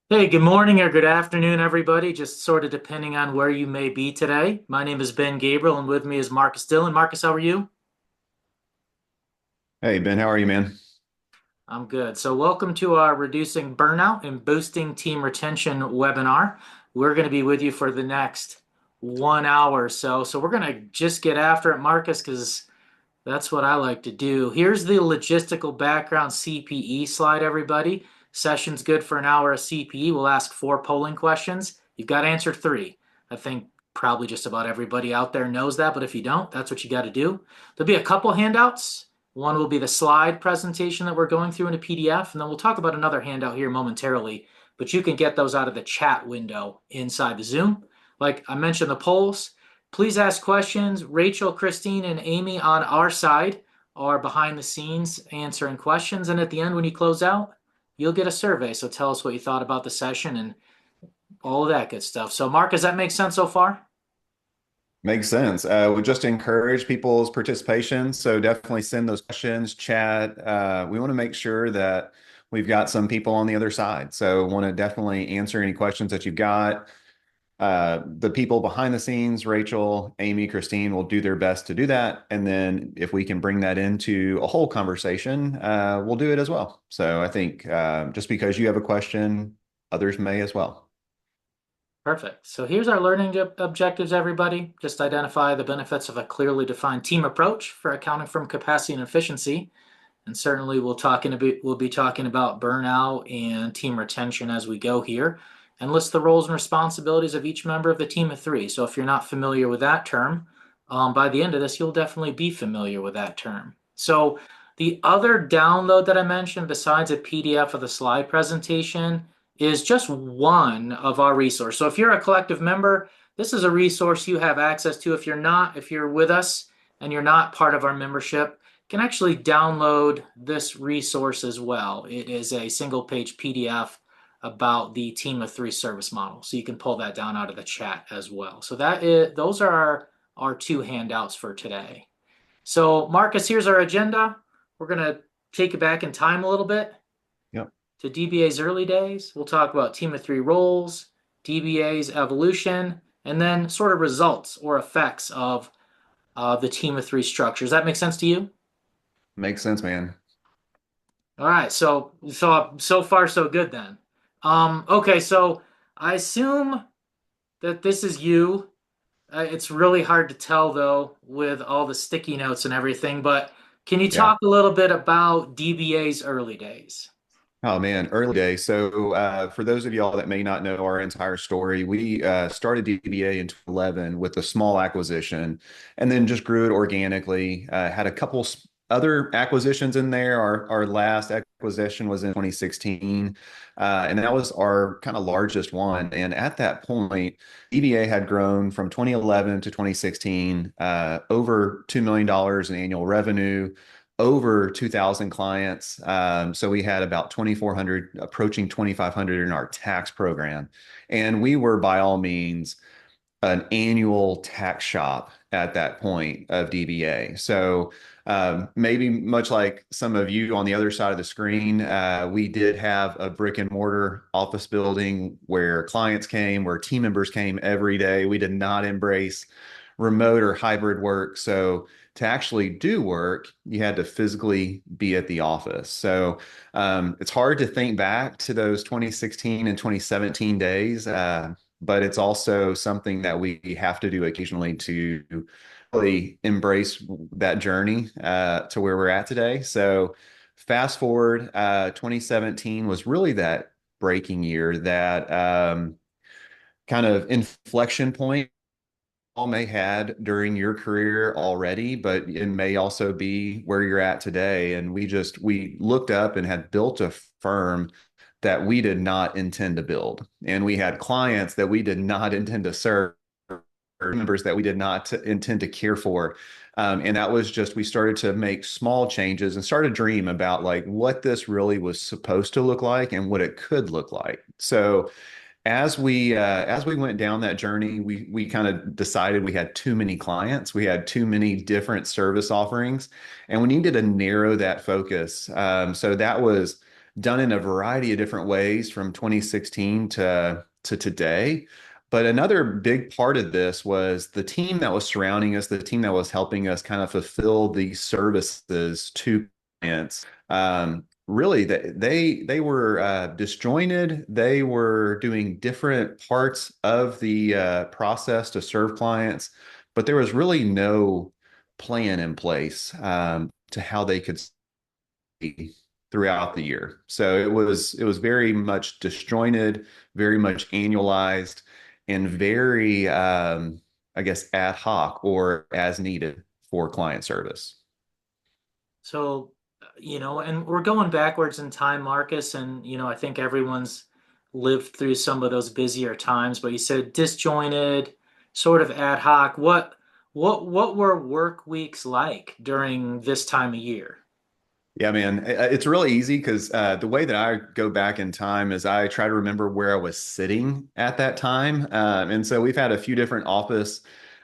Hey, good morning or good afternoon, everybody. Just sort of depending on where you may be today. My name is Ben Gabriel, and with me is Marcus Dillon. Marcus, how are you? Hey Ben, how are you, man? I'm good. So, welcome to our Reducing Burnout and Boosting Team Retention webinar. We're going to be with you for the next 1 hour or so. So, we're going to just get after it, Marcus, because that's what I like to do. Here's the logistical background CPE slide, everybody. Session's good for an hour of CPE. We'll ask 4 polling questions. You've got to answer 3. I think probably just about everybody out there knows that, but if you don't, that's what you got to do. There'll be a couple handouts. One will be the slide presentation that we're going through in a PDF, and then we'll talk about another handout here momentarily, but you can get those out of the chat window inside the Zoom. Like I mentioned, the polls. Please ask questions. Rachel, Christine, and Amy on our side are behind the scenes answering questions. And at the end, when you close out, you'll get a survey. So tell us what you thought about the session and all of that good stuff. So, Mark, does that make sense so far? Makes sense. We just encourage people's participation. So definitely send those questions, chat. We want to make sure that we've got some people on the other side. So want to definitely answer any questions that you've got. The people behind the scenes, Rachel, Amy, Christine, will do their best to do that. And then if we can bring that into a whole conversation, we'll do it as well. So I think just because you have a question, others may as well. Perfect. So here's our learning objectives, everybody. Just identify the benefits of a clearly defined team approach for accounting from capacity and efficiency. And certainly we'll be talking about burnout and team retention as we go here, and list the roles and responsibilities of each member of the team of 3. So if you're not familiar with that term, by the end of this, you'll definitely be familiar with that term. So the other download that I mentioned, besides a PDF of the slide presentation, is just one of our resources. So if you're a collective member, this is a resource you have access to. If you're with us and you're not part of our membership, can actually download this resource as well. It is a single page PDF about the team of 3 service model. So you can pull that down out of the chat as well. So those are our 2 handouts for today. So Marcus, here's our agenda. We're going to take it back in time a little bit Yep. to DBA's early days. We'll talk about team of 3 roles, DBA's evolution, and then sort of results or effects of the team of 3 structure. Does that make sense to you? Makes sense, man. All right, so far so good then. Okay, so I assume that this is you. It's really hard to tell though with all the sticky notes and everything, but can you Yeah. talk a little bit about DBA's early days? Oh man, early days. So for those of y'all that may not know our entire story, we started DBA in 2011 with a small acquisition, and then just grew it organically. Had a couple other acquisitions in there. Our last acquisition was in 2016, and that was our kind of largest one. And at that point, DBA had grown from 2011 to 2016, over $2 million in annual revenue, over 2,000 clients. So we had about 2,400, approaching 2,500 in our tax program. And we were by all means an annual tax shop at that point of DBA. So maybe much like some of you on the other side of the screen, we did have a brick and mortar office building where clients came, where team members came every day. We did not embrace remote or hybrid work. So to actually do work, you had to physically be at the office. So it's hard to think back to those 2016 and 2017 days. But it's also something that we have to do occasionally to really embrace that journey to where we're at today. So fast forward, 2017 was really that breaking year, that kind of inflection point all may had during your career already, but it may also be where you're at today. And we looked up and had built a firm that we did not intend to build. And we had clients that we did not intend to serve, or members that we did not intend to care for. And that was just, we started to make small changes and start to dream about like what this really was supposed to look like and what it could look like. So as we went down that journey, we kind of decided we had too many clients, we had too many different service offerings, and we needed to narrow that focus. So that was done in a variety of different ways from 2016 to today. But another big part of this was the team that was surrounding us, the team that was helping us kind of fulfill these services to clients. Really, they were disjointed. They were doing different parts of the process to serve clients, but there was really no plan in place to how they could see throughout the year. So it was very much disjointed, very much annualized, and very I guess ad hoc or as needed for client service. So, and we're going backwards in time, Marcus, and I think everyone's lived through some of those busier times, but you said disjointed, sort of ad hoc. What were work weeks like during this time of year? Yeah, man, it's really easy because the way that I go back in time is I try to remember where I was sitting at that time. And so we've had a few different office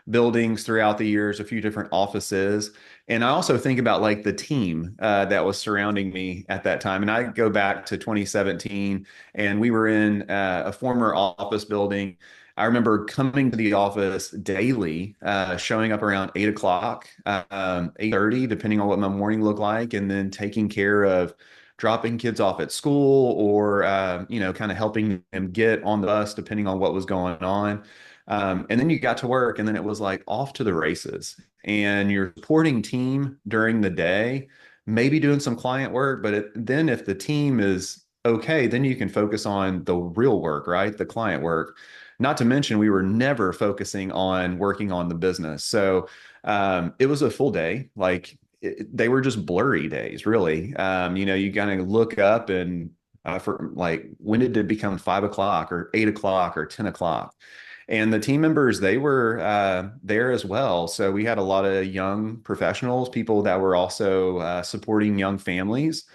buildings throughout the years, a few different offices. And I also think about like the team that was surrounding me at that time. And I go back to 2017, and we were in a former office building. I remember coming to the office daily, showing up around 8 o'clock, 8:30, depending on what my morning looked like, and then taking care of dropping kids off at school or, kind of helping them get on the bus, depending on what was going on. And then you got to work, and then it was like off to the races. And your supporting team during the day, maybe doing some client work, but then if the team is okay, then you can focus on the real work, right? The client work. Not to mention, we were never focusing on working on the business. So it was a full day. Like they were just blurry days, really. You kind of look up and for like, when did it become 5 o'clock or 8 o'clock or 10 o'clock? And the team members, they were there as well. So we had a lot of young professionals, people that were also supporting young families.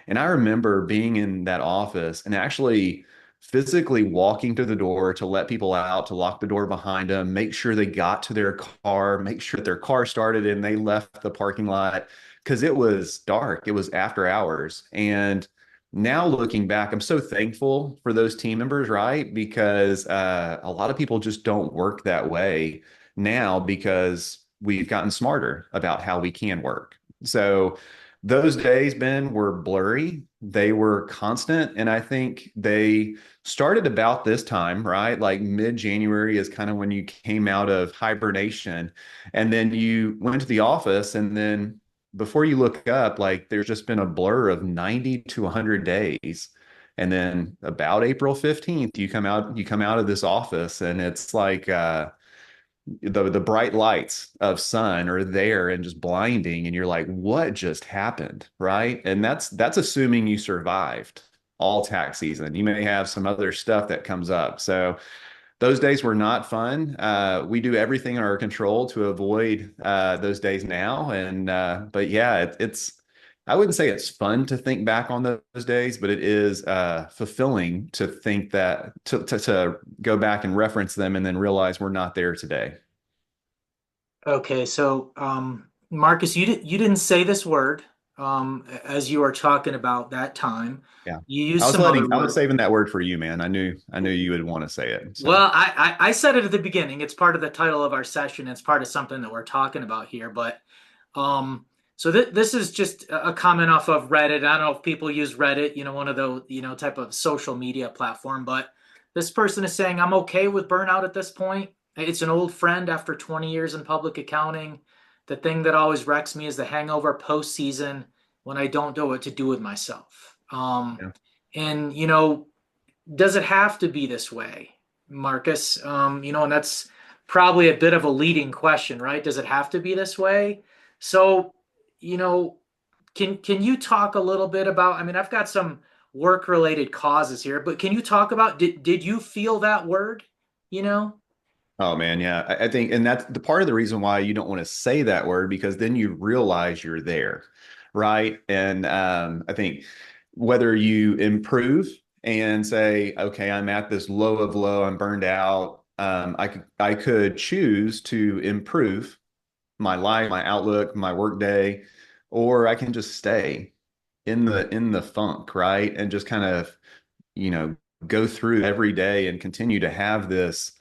And I remember being in that office and actually physically walking to the door to let people out, to lock the door behind them, make sure they got to their car, make sure that their car started and they left the parking lot because it was dark. It was after hours. And now looking back, I'm so thankful for those team members, right? Because a lot of people just don't work that way now because we've gotten smarter about how we can work. So those days, Ben, were blurry. They were constant. And I think they started about this time, right? Like mid-January is kind of when you came out of hibernation. And then you went to the office, and then before you look up, like there's just been a blur of 90 to 100 days. And then about April 15th, you come out of this office, and it's like the bright lights of sun are there and just blinding, and you're like, what just happened, right? And that's assuming you survived all tax season. You may have some other stuff that comes up. So those days were not fun. We do everything in our control to avoid those days now. And but yeah, it's I wouldn't say it's fun to think back on those days, but it is fulfilling to think that to go back and reference them and then realize we're not there today. Okay, so Marcus, you didn't say this word as you were talking about that time. Yeah. You used some other I was word. saving that word for you, man. I knew you would want to say it. So Well, I said it at the beginning. It's part of the title of our session. It's part of something that we're talking about here. But so this is just a comment off of Reddit. I don't know if people use Reddit, one of those, type of social media platform. But this person is saying, I'm okay with burnout at this point. It's an old friend after 20 years in public accounting. The thing that always wrecks me is the hangover postseason when I don't know what to do with myself. yeah. And does it have to be this way, Marcus? And that's probably a bit of a leading question, right? Does it have to be this way? So, you know, can you talk a little bit about? I mean, I've got some work related causes here, but can you talk about did you feel that word? You know? Oh man, yeah. I think, and that's the part of the reason why you don't want to say that word, because then you realize you're there, right? And I think whether you improve and say, okay, I'm at this low of low, I'm burned out. I could choose to improve my life, my outlook, my work day, or I can just stay. in the funk, right? And just kind of, you know, go through every day and continue to have this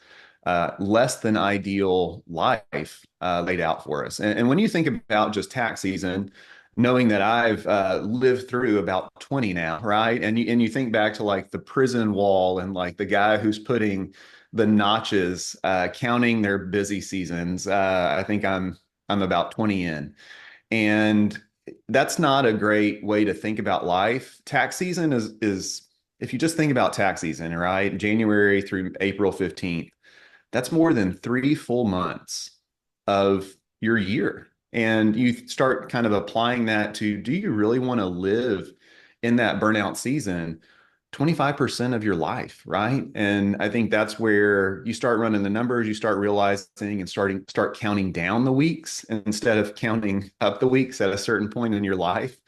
less than ideal life laid out for us. And when you think about just tax season, knowing that I've lived through about 20 now, right? And you think back to like the prison wall and like the guy who's putting the notches, counting their busy seasons. I think I'm about 20 in. And that's not a great way to think about life. Tax season is if you just think about tax season, right? January through April 15th, that's more than 3 full months of your year. And you start kind of applying that to, do you really want to live in that burnout season 25% of your life, right? And I think that's where you start running the numbers, you start realizing and start counting down the weeks instead of counting up the weeks at a certain point in your life.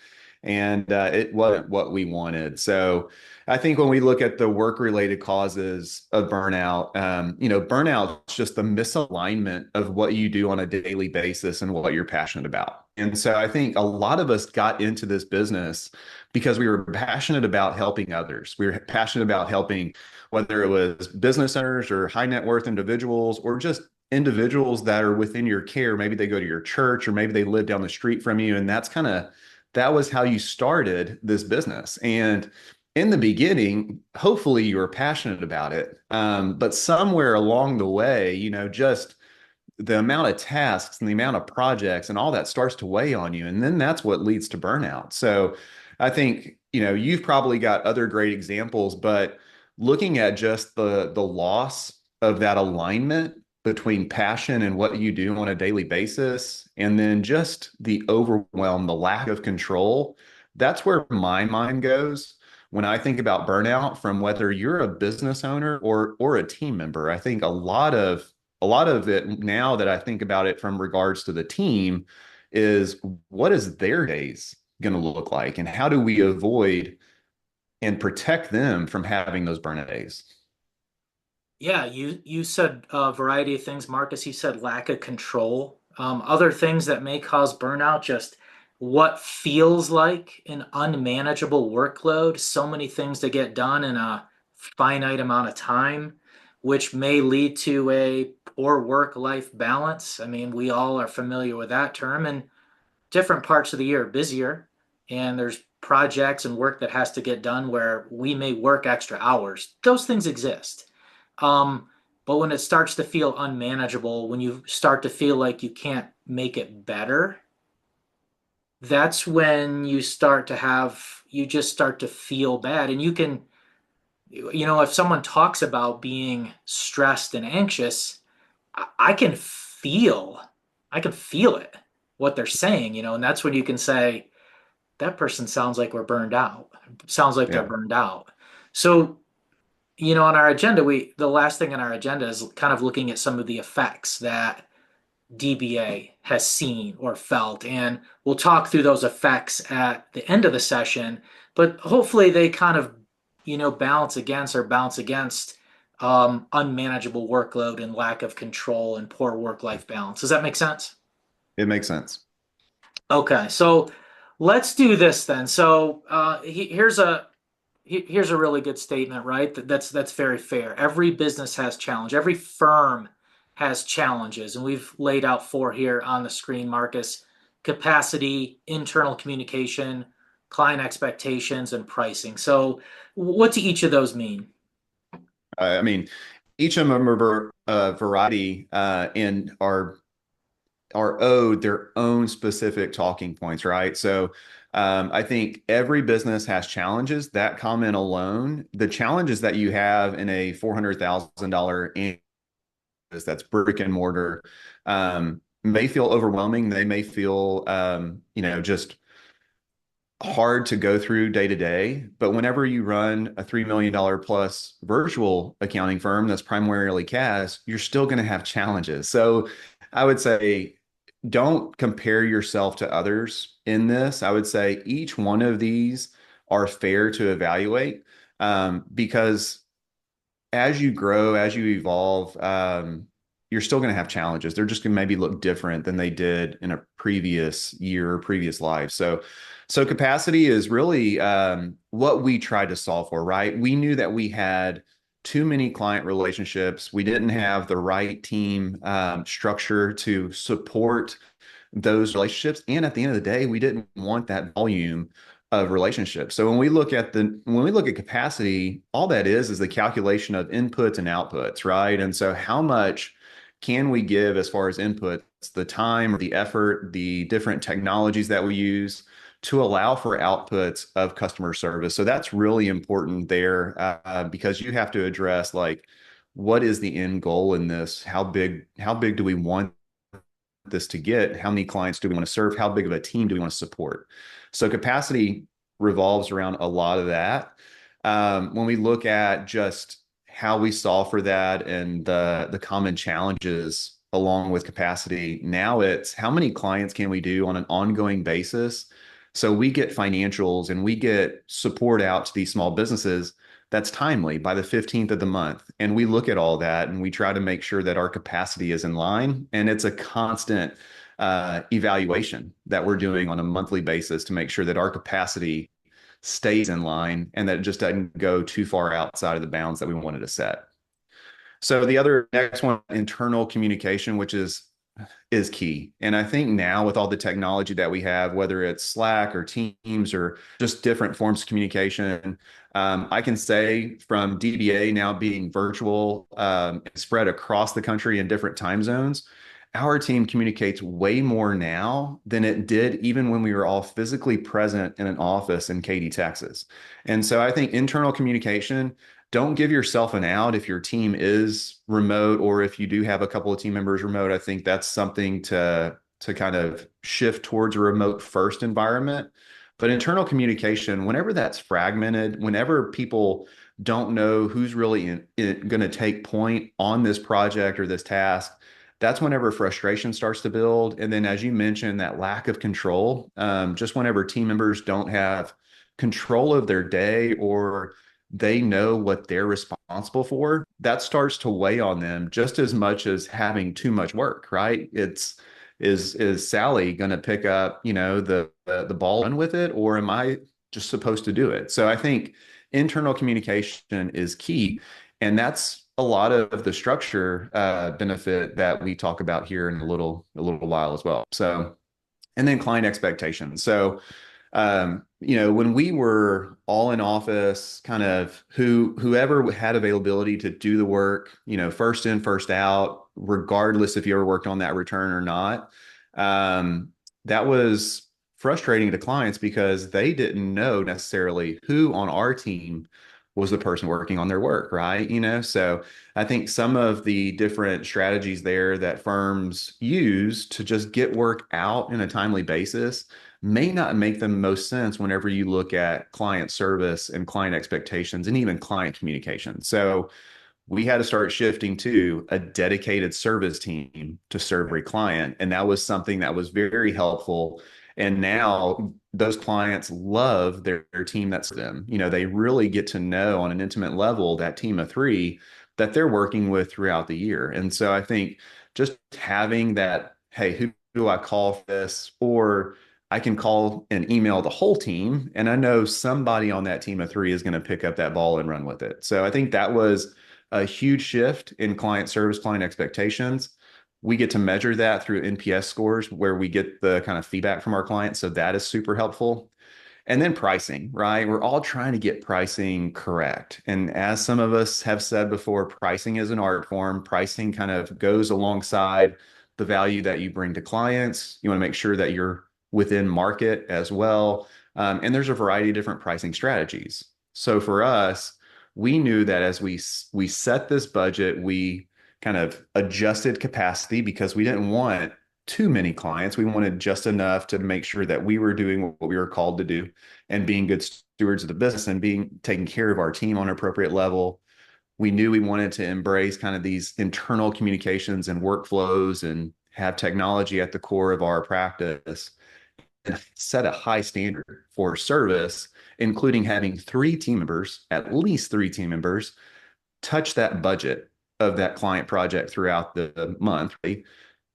And it wasn't what we wanted. So I think when we look at the work-related causes of burnout, burnout is just the misalignment of what you do on a daily basis and what you're passionate about. And so I think a lot of us got into this business because we were passionate about helping others. We were passionate about helping, whether it was business owners or high net worth individuals or just individuals that are within your care. Maybe they go to your church or maybe they live down the street from you. And that was how you started this business. And in the beginning, hopefully you were passionate about it. But somewhere along the way, just the amount of tasks and the amount of projects and all that starts to weigh on you. And then that's what leads to burnout. So I think, you've probably got other great examples, but looking at just the loss of that alignment between passion and what you do on a daily basis, and then just the overwhelm, the lack of control, that's where my mind goes when I think about burnout from whether you're a business owner or a team member. I think a lot of it now that I think about it from regards to the team is, what is their days going to look like, and how do we avoid and protect them from having those burnout days? Yeah, you said a variety of things, Marcus. You said lack of control. Other things that may cause burnout, just what feels like an unmanageable workload, so many things to get done in a finite amount of time, which may lead to a poor work-life balance. I mean, we all are familiar with that term, and different parts of the year are busier, and there's projects and work that has to get done where we may work extra hours. Those things exist. Um, but when it starts to feel unmanageable, when you start to feel like you can't make it better, that's when you just start to feel bad. And if someone talks about being stressed and anxious, I can feel, I can feel it, what they're saying, and that's when you can say, that person sounds like we're burned out. Sounds like they're Yeah, burned out. So on our agenda, the last thing on our agenda is kind of looking at some of the effects that DBA has seen or felt, and we'll talk through those effects at the end of the session. But hopefully, they kind of balance against unmanageable workload and lack of control and poor work-life balance. Does that make sense? it makes sense. Okay, so let's do this then. So here's a really good statement, right? That's very fair. Every business has challenge. Every firm has challenges, and we've laid out four here on the screen, Marcus: capacity, internal communication, client expectations, and pricing. So, what do each of those mean? I mean, each of them are a variety and are owed their own specific talking points, right? So I think every business has challenges. That comment alone, the challenges that you have in a $400,000 business that's brick and mortar, may feel overwhelming. They may feel, just hard to go through day to day. But whenever you run a $3 million plus virtual accounting firm that's primarily cash, you're still going to have challenges. So I would say, don't compare yourself to others in this. I would say each one of these are fair to evaluate, because as you grow, as you evolve, you're still going to have challenges. They're just going to maybe look different than they did in a previous year or previous life. So capacity is really what we tried to solve for, right? We knew that we had too many client relationships. We didn't have the right team structure to support those relationships. And at the end of the day, we didn't want that volume of relationships. So when we look at capacity, all that is the calculation of inputs and outputs, right? And so how much can we give as far as inputs, the time, the effort, the different technologies that we use to allow for outputs of customer service. So that's really important there because you have to address like what is the end goal in this? How big do we want this to get? How many clients do we want to serve? How big of a team do we want to support? So capacity revolves around a lot of that. When we look at just how we solve for that and the common challenges along with capacity, now it's how many clients can we do on an ongoing basis? So we get financials and we get support out to these small businesses that's timely by the 15th of the month. And we look at all that and we try to make sure that our capacity is in line. And it's a constant evaluation that we're doing on a monthly basis to make sure that our capacity stays in line and that it just doesn't go too far outside of the bounds that we wanted to set. So the other next one, internal communication, which is key. And I think now with all the technology that we have, whether it's Slack or Teams or just different forms of communication, I can say from DBA now being virtual spread across the country in different time zones, our team communicates way more now than it did even when we were all physically present in an office in Katy, Texas. And so I think internal communication, don't give yourself an out if your team is remote or if you do have a couple of team members remote. I think that's something to kind of shift towards a remote first environment. But internal communication, whenever that's fragmented, whenever people don't know who's really going to take point on this project or this task, that's whenever frustration starts to build. And then, as you mentioned, that lack of control, just whenever team members don't have control of their day or they know what they're responsible for, that starts to weigh on them just as much as having too much work, right? Is Sally going to pick up, the ball and run with it, or am I just supposed to do it? So I think internal communication is key, and that's a lot of the structure benefit that we talk about here in a little while as well. So, and then client expectations. So when we were all in office, kind of whoever had availability to do the work, first in, first out, regardless if you ever worked on that return or not, that was frustrating to clients because they didn't know necessarily who on our team was the person working on their work, right? So I think some of the different strategies there that firms use to just get work out in a timely basis may not make the most sense whenever you look at client service and client expectations and even client communication. So we had to start shifting to a dedicated service team to serve every client. And that was something that was very helpful. And now those clients love their team that's them. They really get to know on an intimate level that team of three that they're working with throughout the year. And so I think just having that, hey, who do I call for this? Or I can call and email the whole team, and I know somebody on that team of three is going to pick up that ball and run with it. So I think that was a huge shift in client service, client expectations. We get to measure that through NPS scores where we get the kind of feedback from our clients. So that is super helpful. And then pricing, right? We're all trying to get pricing correct. And as some of us have said before, pricing is an art form. Pricing kind of goes alongside the value that you bring to clients. You want to make sure that you're within market as well. And there's a variety of different pricing strategies. So for us, we knew that as we set this budget, we kind of adjusted capacity because we didn't want too many clients. We wanted just enough to make sure that we were doing what we were called to do and being good stewards of the business and taking care of our team on an appropriate level. We knew we wanted to embrace kind of these internal communications and workflows and have technology at the core of our practice and set a high standard for service, including having at least three team members, touch that budget of that client project throughout the month. Right?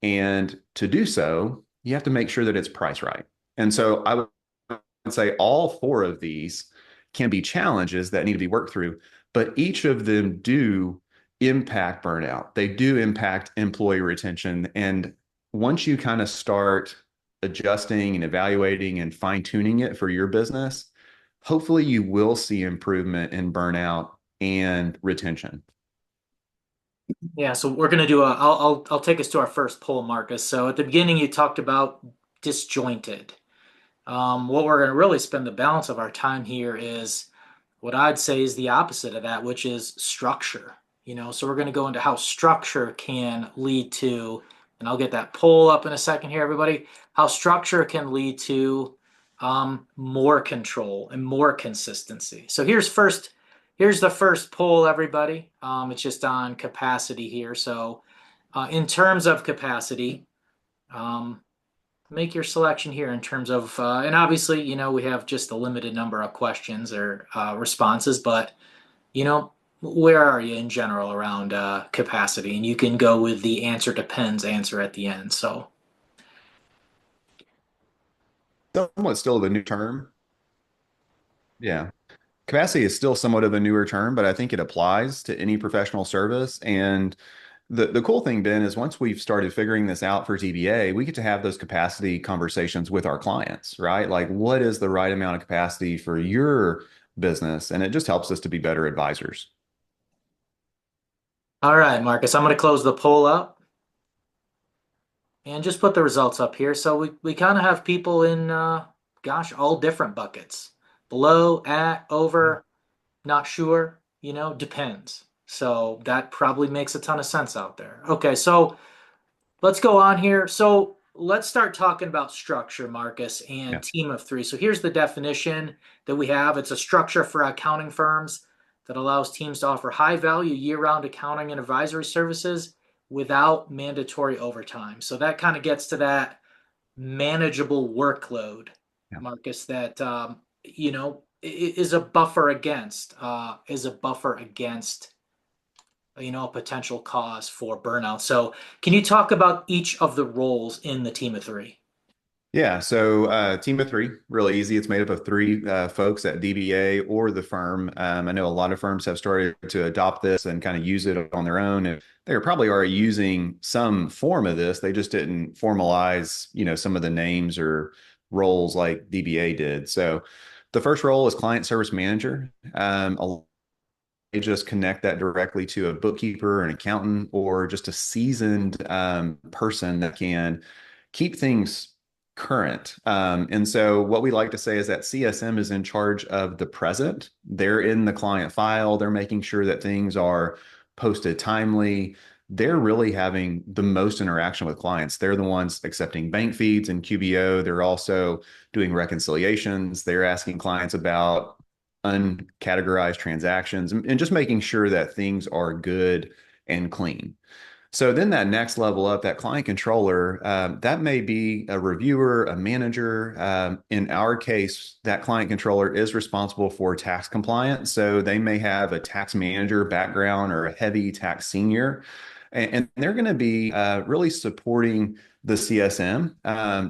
And to do so, you have to make sure that it's priced right. And so I would say all four of these can be challenges that need to be worked through, but each of them do impact burnout. They do impact employee retention. And once you kind of start adjusting and evaluating and fine tuning it for your business, hopefully you will see improvement in burnout and retention. Yeah, so we're gonna do a. I'll take us to our first poll, Marcus. So at the beginning, you talked about disjointed. What we're gonna really spend the balance of our time here is what I'd say is the opposite of that, which is structure. So we're gonna go into how structure can lead to, and I'll get that poll up in a second here, everybody. How structure can lead to more control and more consistency. So here's the first poll, everybody. It's just on capacity here. So in terms of capacity, um, make your selection here in terms of, and obviously, we have just a limited number of questions or responses, but you know, where are you in general around capacity? And you can go with the answer depends answer at the end. So, Somewhat still the new term. Yeah. Capacity is still somewhat of a newer term, but I think it applies to any professional service. And the cool thing, Ben, is once we've started figuring this out for TBA, we get to have those capacity conversations with our clients, right? Like, what is the right amount of capacity for your business? And it just helps us to be better advisors. all right, Marcus, I'm going to close the poll up and just put the results up here. So we kind of have people in, gosh, all different buckets. Below, at, over, not sure, depends. So that probably makes a ton of sense out there. Okay, so let's go on here. So let's start talking about structure, Marcus, Yeah. and team of three. So here's the definition that we have. It's a structure for accounting firms that allows teams to offer high value year-round accounting and advisory services without mandatory overtime. So that kind of gets to that manageable workload, Yeah. Marcus, that is a buffer against a potential cause for burnout. So can you talk about each of the roles in the team of three? Yeah, so team of three, really easy. It's made up of three folks at DBA or the firm. I know a lot of firms have started to adopt this and kind of use it on their own. And they probably are using some form of this. They just didn't formalize, some of the names or roles like DBA did. So the first role is client service manager. They just connect that directly to a bookkeeper, an accountant, or just a seasoned person that can keep things current. And so what we like to say is that CSM is in charge of the present. They're in the client file. They're making sure that things are posted timely. They're really having the most interaction with clients. They're the ones accepting bank feeds and QBO. They're also doing reconciliations. They're asking clients about uncategorized transactions and just making sure that things are good and clean. So then that next level up, that client controller, that may be a reviewer, a manager. In our case, that client controller is responsible for tax compliance. So they may have a tax manager background or a heavy tax senior, and they're going to be really supporting the CSM.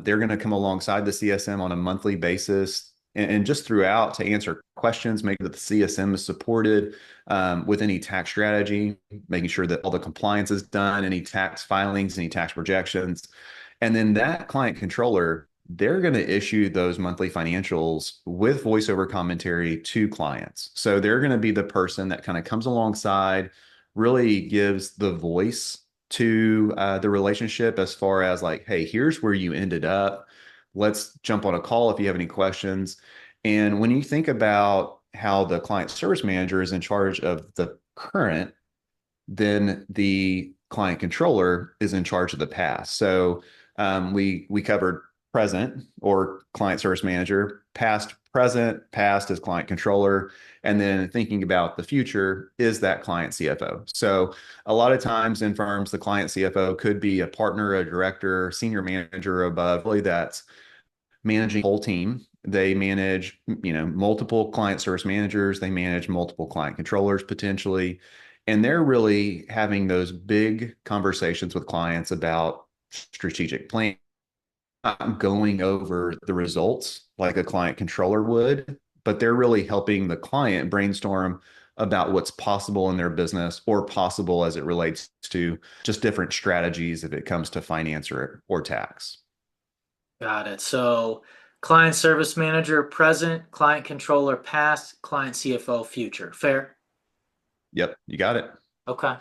They're going to come alongside the CSM on a monthly basis and just throughout to answer questions, make that the CSM is supported with any tax strategy, making sure that all the compliance is done, any tax filings, any tax projections. And then that client controller, they're going to issue those monthly financials with voiceover commentary to clients. So they're going to be the person that kind of comes alongside, really gives the voice to the relationship as far as like, hey, here's where you ended up. Let's jump on a call if you have any questions. And when you think about how the client service manager is in charge of the current, then the client controller is in charge of the past. So we covered present or client service manager, past, present, past is client controller, and then thinking about the future is that client CFO. So a lot of times in firms, the client CFO could be a partner, a director, senior manager or above. Really, that's managing the whole team. They manage, multiple client service managers. They manage multiple client controllers potentially. And they're really having those big conversations with clients about strategic plan, not going over the results like a client controller would, but they're really helping the client brainstorm about what's possible in their business or possible as it relates to just different strategies if it comes to finance or tax. Got it. So client service manager present, client controller past, client CFO future. Fair? Yep, you got it. Okay.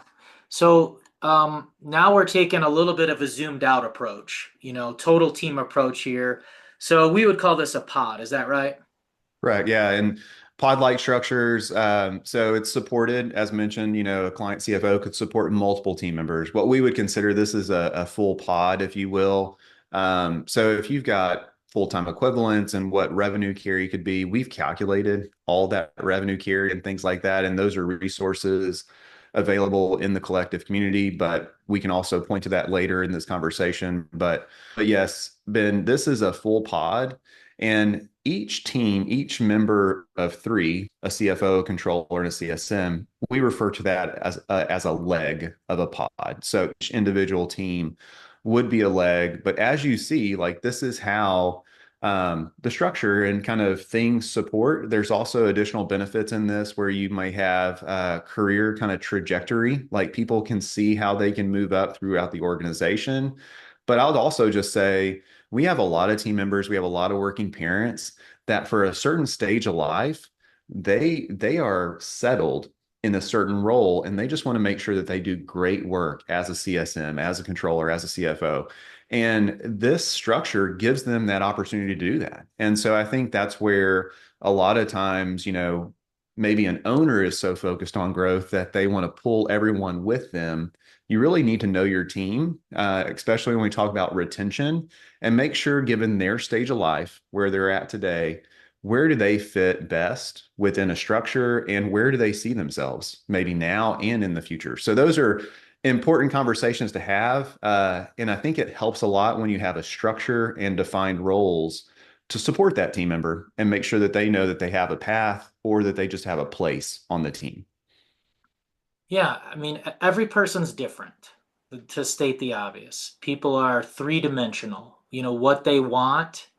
So now we're taking a little bit of a zoomed out approach, total team approach here. So we would call this a pod. Is that right? Right. Yeah. And pod-like structures. So it's supported, as mentioned, a client CFO could support multiple team members. What we would consider this is a full pod, if you will. So if you've got full-time equivalents and what revenue carry could be, we've calculated all that revenue carry and things like that. And those are resources available in the collective community, but we can also point to that later in this conversation. But yes, Ben, this is a full pod. And each team, each member of three, a CFO, controller, and a CSM, we refer to that as a leg of a pod. So each individual team would be a leg. But as you see, like this is how the structure and kind of things support. There's also additional benefits in this where you might have career kind of trajectory, like people can see how they can move up throughout the organization. But I would also just say, we have a lot of team members, we have a lot of working parents that for a certain stage of life, they are settled in a certain role and they just want to make sure that they do great work as a CSM, as a controller, as a CFO. And this structure gives them that opportunity to do that. And so I think that's where a lot of times, maybe an owner is so focused on growth that they want to pull everyone with them. You really need to know your team, especially when we talk about retention, and make sure, given their stage of life, where they're at today, where do they fit best within a structure and where do they see themselves maybe now and in the future? So those are important conversations to have. And I think it helps a lot when you have a structure and defined roles to support that team member and make sure that they know that they have a path or that they just have a place on the team. Yeah, I mean, every person's different, to state the obvious. People are three-dimensional. What they want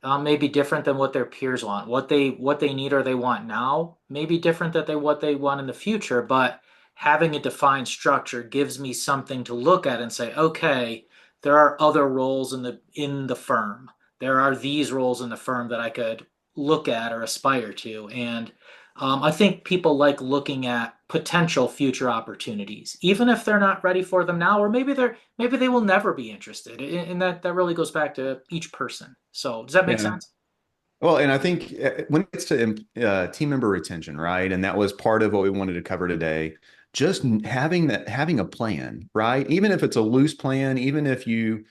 may be different than what their peers want. What they need or they want now may be different than what they want in the future, but having a defined structure gives me something to look at and say, okay, there are other roles in the firm. There are these roles in the firm that I could look at or aspire to. And I think people like looking at potential future opportunities, even if they're not ready for them now, or maybe they will never be interested. And that really goes back to each person. So does that make Yeah. sense? Well, and I think when it gets to team member retention, right? And that was part of what we wanted to cover today. Just having a plan, right? Even if it's a loose plan, even if you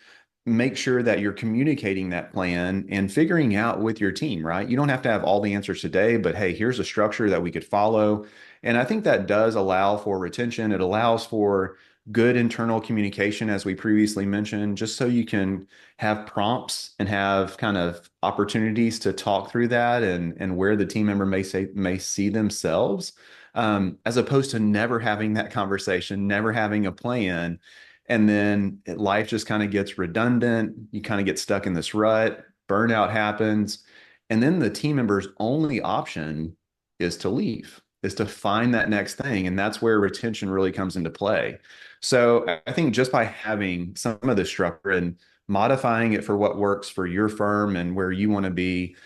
make sure that you're communicating that plan and figuring out with your team, right? You don't have to have all the answers today, but hey, here's a structure that we could follow. And I think that does allow for retention. It allows for good internal communication, as we previously mentioned, just so you can have prompts and have kind of opportunities to talk through that and where the team member may see themselves, as opposed to never having that conversation, never having a plan, and then life just kind of gets redundant. You kind of get stuck in this rut. Burnout happens. And then the team member's only option is to leave, is to find that next thing. And that's where retention really comes into play. So I think just by having some of the structure and modifying it for what works for your firm and where you want to be,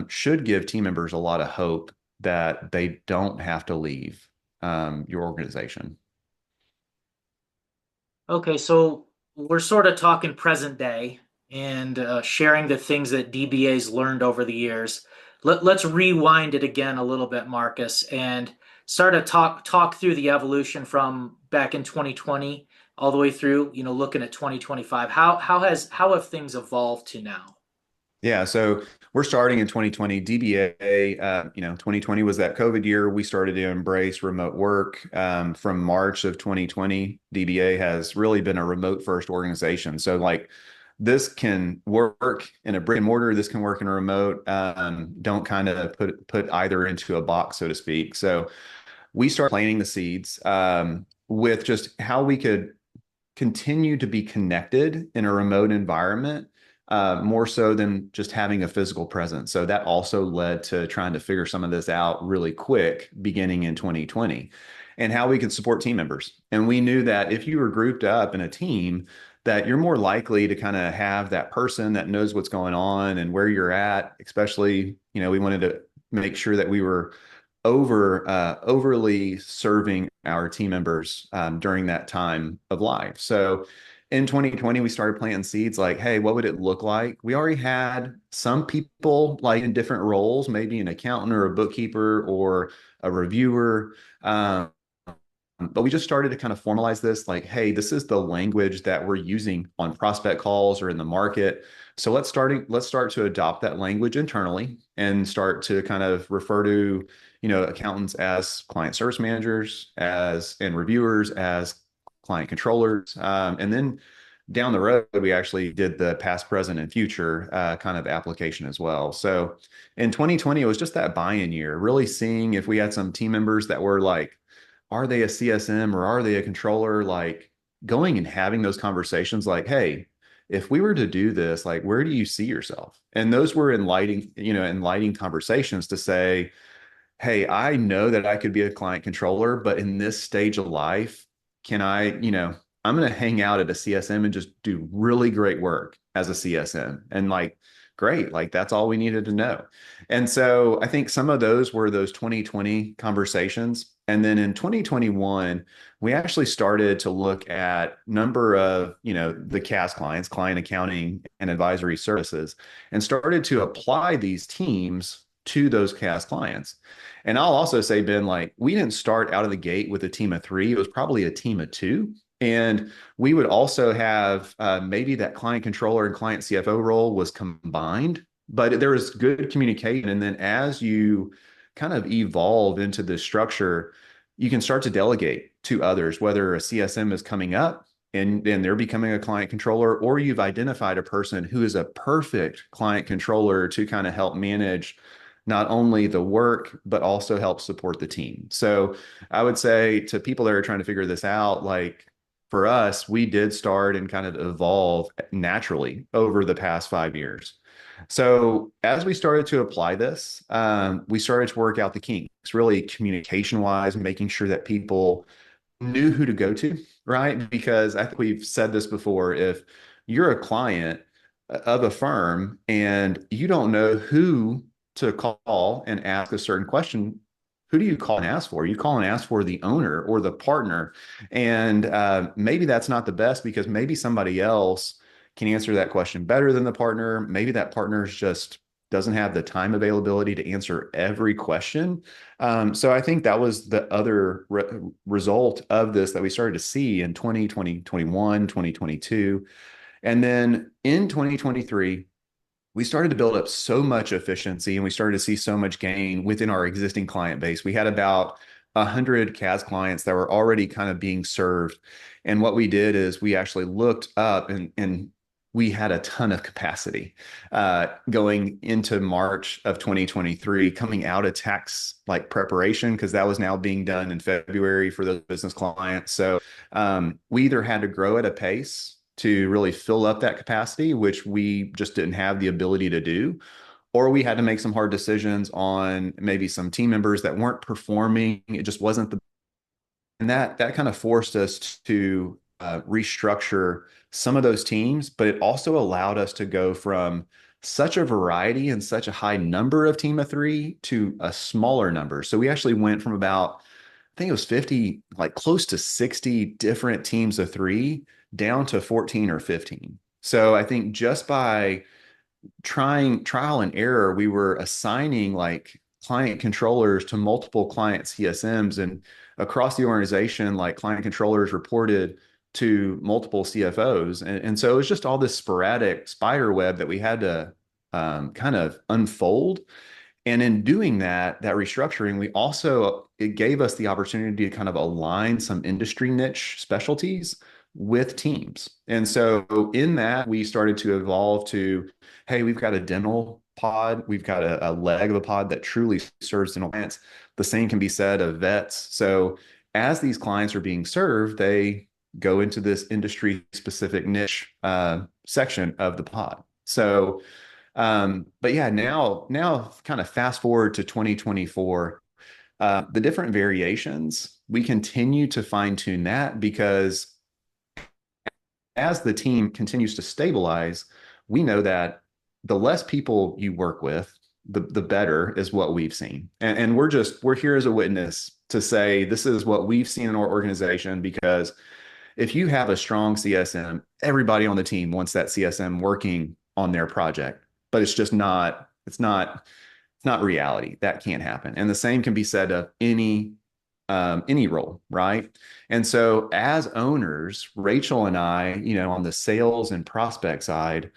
should give team members a lot of hope that they don't have to leave your organization. Okay, so we're sort of talking present day and sharing the things that DBA's learned over the years. Let's rewind it again a little bit, Marcus, and start to talk through the evolution from back in 2020 all the way through, looking at 2025. How have things evolved to now? Yeah, so we're starting in 2020. DBA, 2020 was that COVID year. We started to embrace remote work. From March of 2020, DBA has really been a remote first organization. So like this can work in a brick and mortar, this can work in a remote. Don't kind of put either into a box, so to speak. So we started planting the seeds with just how we could continue to be connected in a remote environment, more so than just having a physical presence. So that also led to trying to figure some of this out really quick, beginning in 2020, and how we could support team members. And we knew that if you were grouped up in a team, that you're more likely to kind of have that person that knows what's going on and where you're at, especially, we wanted to make sure that we were overly serving our team members during that time of life. So in 2020, we started planting seeds like, hey, what would it look like? We already had some people like in different roles, maybe an accountant or a bookkeeper or a reviewer. But we just started to kind of formalize this like, hey, this is the language that we're using on prospect calls or in the market. So let's start to adopt that language internally and start to kind of refer to, accountants as client service managers, and reviewers as client controllers. And then down the road, we actually did the past, present, and future kind of application as well. So in 2020, it was just that buy-in year, really seeing if we had some team members that were like, are they a CSM or are they a controller? Like going and having those conversations like, hey, if we were to do this, like, where do you see yourself? And those were enlightening conversations to say, hey, I know that I could be a client controller, but in this stage of life, can I, I'm going to hang out at a CSM and just do really great work as a CSM. And like, great, like that's all we needed to know. And so I think some of those were those 2020 conversations. And then in 2021, we actually started to look at number of, the CAS clients, client accounting and advisory services, and started to apply these teams to those CAS clients. And I'll also say, Ben, like we didn't start out of the gate with a team of three. It was probably a team of two. And we would also have maybe that client controller and client CFO role was combined, but there was good communication. And then as you kind of evolve into this structure, you can start to delegate to others, whether a CSM is coming up and they're becoming a client controller, or you've identified a person who is a perfect client controller to kind of help manage not only the work, but also help support the team. So I would say to people that are trying to figure this out, like for us, we did start and kind of evolve naturally over the past 5 years. So as we started to apply this, we started to work out the kinks, really communication wise, making sure that people knew who to go to, right? Because I think we've said this before. If you're a client of a firm and you don't know who to call and ask a certain question, who do you call and ask for? You call and ask for the owner or the partner. And maybe that's not the best because maybe somebody else can answer that question better than the partner. Maybe that partner's just doesn't have the time availability to answer every question. So I think that was the other result of this that we started to see in 2020, 2022. And then in 2023, we started to build up so much efficiency and we started to see so much gain within our existing client base. We had about 100 CAS clients that were already kind of being served. And what we did is we actually looked up and we had a ton of capacity going into March of 2023, coming out of tax like preparation, because that was now being done in February for those business clients. So we either had to grow at a pace to really fill up that capacity, which we just didn't have the ability to do, or we had to make some hard decisions on maybe some team members that weren't performing. It just wasn't the, and that kind of forced us to restructure some of those teams, but it also allowed us to go from such a variety and such a high number of team of three to a smaller number. So we actually went from about, I think it was 50, like close to 60 different teams of three down to 14 or 15. So I think just by trying trial and error, we were assigning like client controllers to multiple client CSMs, and across the organization, like client controllers reported to multiple CFOs. And so it was just all this sporadic spider web that we had to kind of unfold. And in doing that restructuring, it gave us the opportunity to kind of align some industry niche specialties with teams. And so in that, we started to evolve to, hey, we've got a dental pod. We've got a leg of a pod that truly serves dental clients. The same can be said of vets. So as these clients are being served, they go into this industry specific niche section of the pod. So, but yeah, now kind of fast forward to 2024, the different variations, we continue to fine tune that because as the team continues to stabilize, we know that the less people you work with, the better is what we've seen. And we're here as a witness to say this is what we've seen in our organization because if you have a strong CSM, everybody on the team wants that CSM working on their project, but it's just not, it's not reality. That can't happen. And the same can be said of any role, right? And so as owners, Rachel and I, on the sales and prospect side,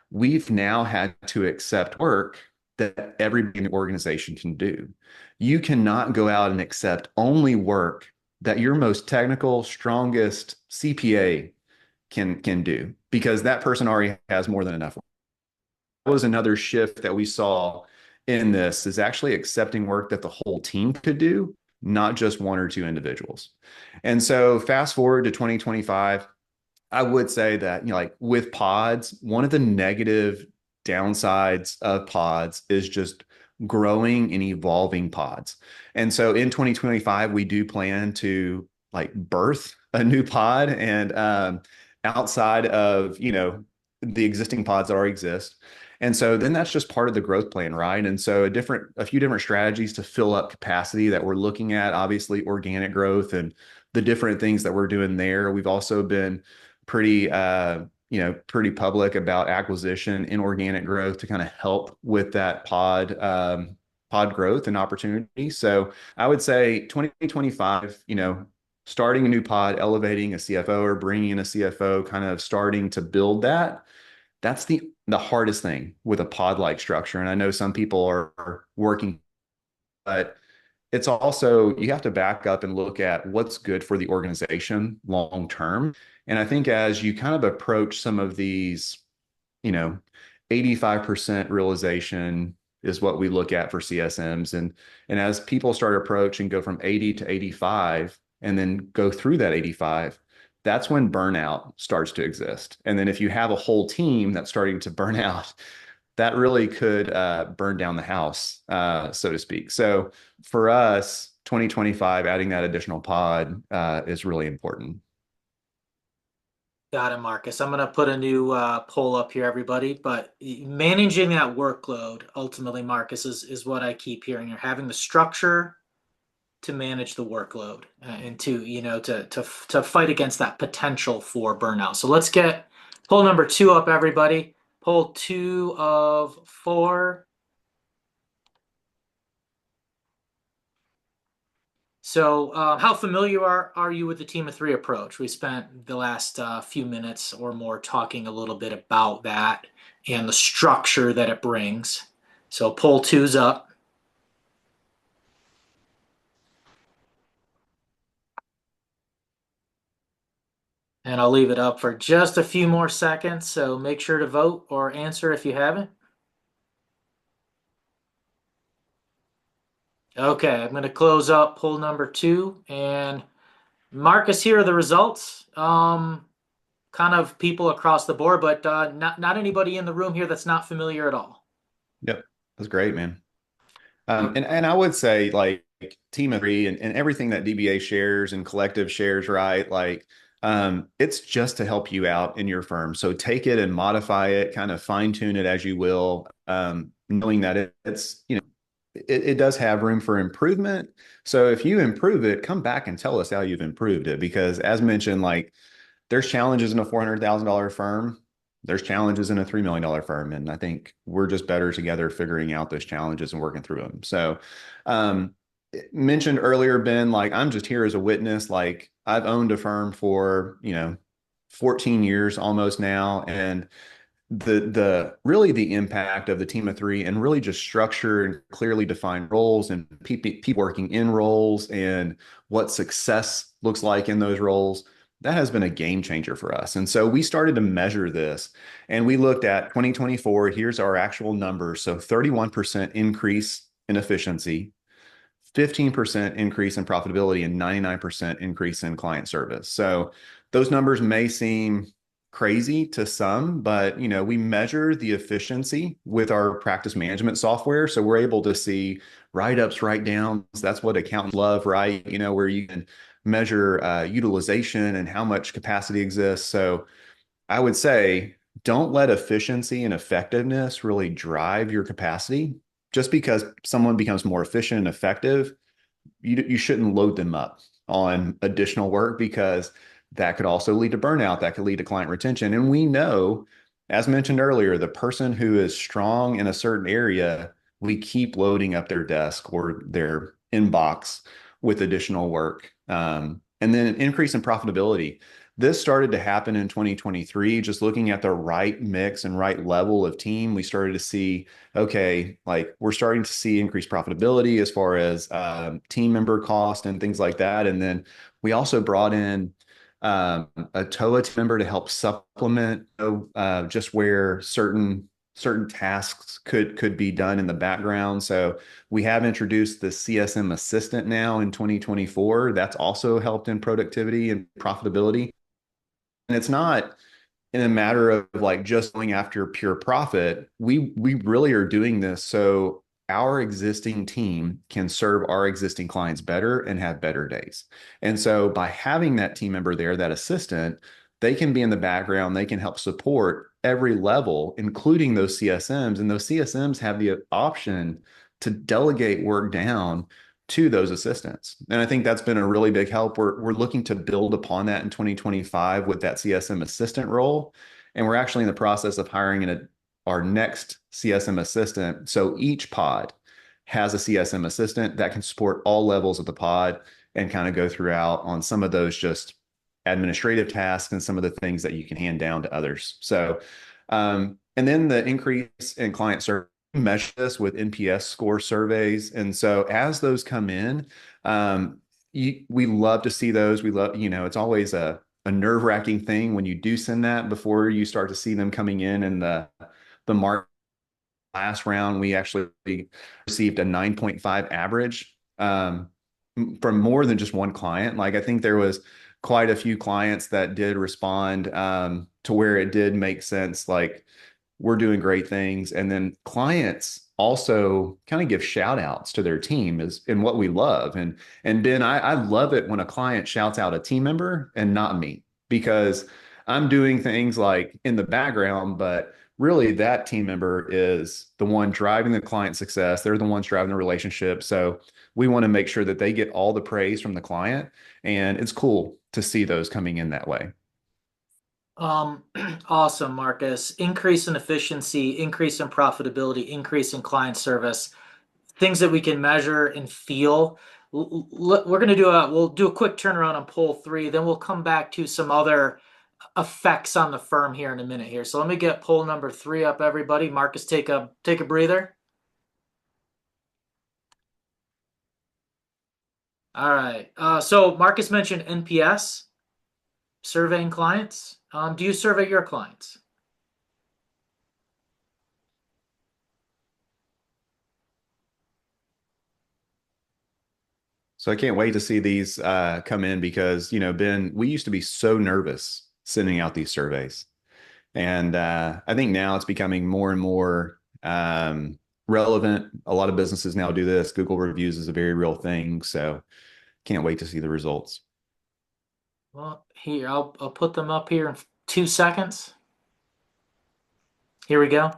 we've now had to accept work that everybody in the organization can do. You cannot go out and accept only work that your most technical, strongest CPA can do because that person already has more than enough. That was another shift that we saw in this is actually accepting work that the whole team could do, not just one or two individuals. And so fast forward to 2025, I would say that, like with pods, one of the negative downsides of pods is just growing and evolving pods. And so in 2025, we do plan to like birth a new pod and outside of, the existing pods that already exist. And so then that's just part of the growth plan, right? And so a few different strategies to fill up capacity that we're looking at, obviously organic growth and the different things that we're doing there. We've also been pretty pretty public about acquisition, inorganic growth to kind of help with that pod growth and opportunity. So I would say 2025, starting a new pod, elevating a CFO or bringing in a CFO, kind of starting to build that. That's the hardest thing with a pod like structure. And I know some people are working, but it's also you have to back up and look at what's good for the organization long term. And I think as you kind of approach some of these, you know, 85% realization is what we look at for CSMs. And as people start to approach and go from 80 to 85 and then go through that 85, that's when burnout starts to exist. And then if you have a whole team that's starting to burn out, that really could burn down the house, so to speak. So for us, 2025, adding that additional pod is really important. Got it, Marcus. I'm going to put a new poll up here, everybody. But managing that workload, ultimately, Marcus, is what I keep hearing. You're having the structure to manage the workload and to, to fight against that potential for burnout. So let's get poll number 2 up, everybody. Poll 2 of 4. So, how familiar are you with the team of 3 approach? We spent the last few minutes or more talking a little bit about that and the structure that it brings. So, poll two's up. And I'll leave it up for just a few more seconds. So, make sure to vote or answer if you haven't. Okay, I'm going to close up poll number 2. And Marcus, here are the results. Kind of people across the board, but not anybody in the room here that's not familiar at all. Yep, that's great, man. Oh, And I would say like team of 3 and everything that DBA shares and collective shares, right? Like it's just to help you out in your firm. So take it and modify it, kind of fine tune it as you will, knowing that it's, it does have room for improvement. So if you improve it, come back and tell us how you've improved it. Because as mentioned, like there's challenges in a $400,000 firm. There's challenges in a $3 million firm. And I think we're just better together figuring out those challenges and working through them. So, mentioned earlier, Ben, like I'm just here as a witness. Like I've owned a firm for, 14 years almost now. And the really the impact of the team of 3 and really just structure and clearly defined roles and people working in roles and what success looks like in those roles that has been a game changer for us. And so we started to measure this and we looked at 2024. Here's our actual numbers. So 31% increase in efficiency, 15% increase in profitability, and 99% increase in client service. So those numbers may seem crazy to some, but we measure the efficiency with our practice management software. So we're able to see write-ups, write-downs. That's what accountants love, right? Where you can measure utilization and how much capacity exists. So I would say don't let efficiency and effectiveness really drive your capacity. Just because someone becomes more efficient and effective, you shouldn't load them up on additional work because that could also lead to burnout. That could lead to client retention. And we know, as mentioned earlier, the person who is strong in a certain area, we keep loading up their desk or their inbox with additional work. And then an increase in profitability. This started to happen in 2023, just looking at the right mix and right level of team. We started to see, okay, like we're starting to see increased profitability as far as team member cost and things like that. And then we also brought in a TOA team member to help supplement just where certain tasks could be done in the background. So we have introduced the CSM assistant now in 2024. That's also helped in productivity and profitability. And it's not in a matter of like just going after pure profit. We really are doing this so our existing team can serve our existing clients better and have better days. And so by having that team member there, that assistant, they can be in the background, they can help support every level, including those CSMs. And those CSMs have the option to delegate work down to those assistants. And I think that's been a really big help. We're looking to build upon that in 2025 with that CSM assistant role. And we're actually in the process of hiring our next CSM assistant. So each pod has a CSM assistant that can support all levels of the pod and kind of go throughout on some of those just administrative tasks and some of the things that you can hand down to others. So, and then the increase in client service, measure this with NPS score surveys. And so as those come in, we love to see those. We love, it's always a nerve-wracking thing when you do send that before you start to see them coming in. And the mark last round, we actually received a 9.5 average from more than just one client. Like I think there was quite a few clients that did respond to where it did make sense. Like we're doing great things. And then clients also kind of give shout outs to their team is in what we love. And Ben, I love it when a client shouts out a team member and not me, because I'm doing things like in the background, but really that team member is the one driving the client success. They're the ones driving the relationship. So we want to make sure that they get all the praise from the client. And it's cool to see those coming in that way. Um, awesome, Marcus. Increase in efficiency, increase in profitability, increase in client service, things that we can measure and feel. We're going to we'll do a quick turnaround on poll three, then we'll come back to some other effects on the firm here in a minute here. So let me get poll number three up, everybody. Marcus, take a breather. All right. So Marcus mentioned NPS, surveying clients. Do you survey your clients? So I can't wait to see these come in because, Ben, we used to be so nervous sending out these surveys. And I think now it's becoming more and more relevant. A lot of businesses now do this. Google reviews is a very real thing. So can't wait to see the results. Well, here, I'll put them up here in 2 seconds. Here we go.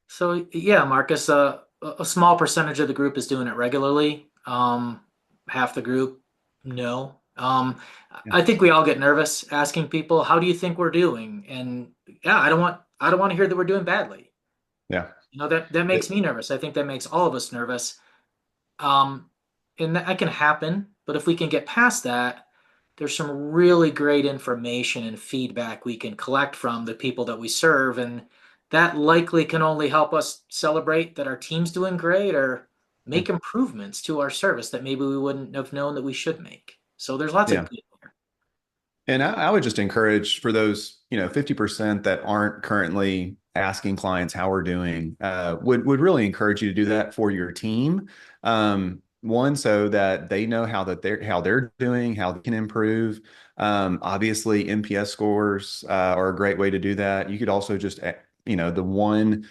So yeah, Marcus, a small percentage of the group is doing it regularly. Half the group, no. Yeah. I think we all get nervous asking people, "How do you think we're doing?" And yeah, I don't want to hear that we're doing badly. Yeah. That makes me nervous. I think that makes all of us nervous. Um, and that can happen, but if we can get past that, there's some really great information and feedback we can collect from the people that we serve, and that likely can only help us celebrate that our team's doing great or Yeah. make improvements to our service that maybe we wouldn't have known that we should make. So there's lots of Yeah. good there. And I would just encourage for those, 50% that aren't currently asking clients how we're doing, would really encourage you to do that for your team. One, so that they know how they're doing, how they can improve. Obviously, NPS scores are a great way to do that. You could also just, the one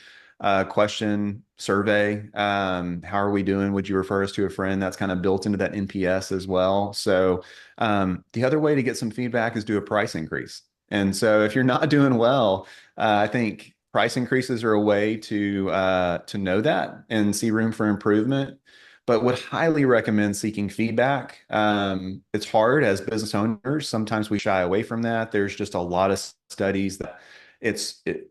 question survey. How are we doing? Would you refer us to a friend? That's kind of built into that NPS as well. So the other way to get some feedback is do a price increase. And so if you're not doing well, I think price increases are a way to know that and see room for improvement. But would highly recommend seeking feedback. It's hard as business owners. Sometimes we shy away from that. There's just a lot of studies that